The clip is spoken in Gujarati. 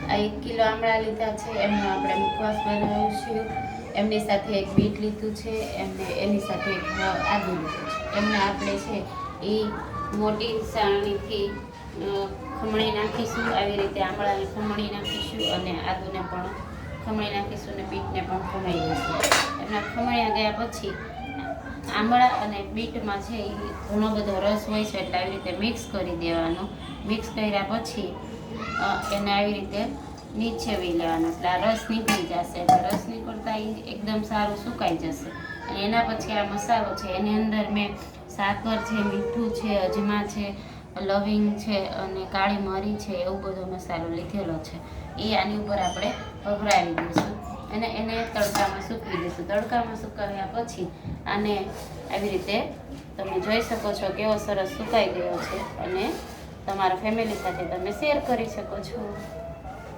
આ 1 કિલો આમળા લીધા છે, એમનો આપણે મુખવાસ બનાવીશું. એમની સાથે એક બીટ લીધું છે, એની સાથે એક આદુ લીધું છે. એમને આપણે છે એ મોટી ચાળણીથી ખમણી નાખીશું. આવી રીતે આમળાને ખમણી નાખીશું અને આદુને પણ ખમણી નાખીશું અને બીટને પણ ખમણી દઈશું. એમના ખમણ્યા ગયા પછી આમળા અને બીટમાં છે એ ઘણો બધો રસ હોય છે, એટલે આવી રીતે મિક્સ કરી દેવાનો. મિક્સ કર્યા પછી એને આવી રીતે નીચેવી લેવાનો, એટલે આ રસ નીકળી જશે. એટલે રસ નીકળતા એકદમ સારું સુકાઈ જશે. અને એના પછી આ મસાલો છે, એની અંદર મેં સાકર છે, મીઠું છે, અજમા છે, લવિંગ છે અને કાળી મરી છે, એવું બધો મસાલો લીધેલો છે. એ આની ઉપર આપણે ભભરાવી દઈશું અને એને તડકામાં સૂકવી દઈશું. તડકામાં સુકાવ્યા પછી આને આવી રીતે તમે જોઈ શકો છો કેવો સરસ સુકાઈ ગયો છે અને તમારા ફેમિલી સાથે તમે શેર કરી શકો છો.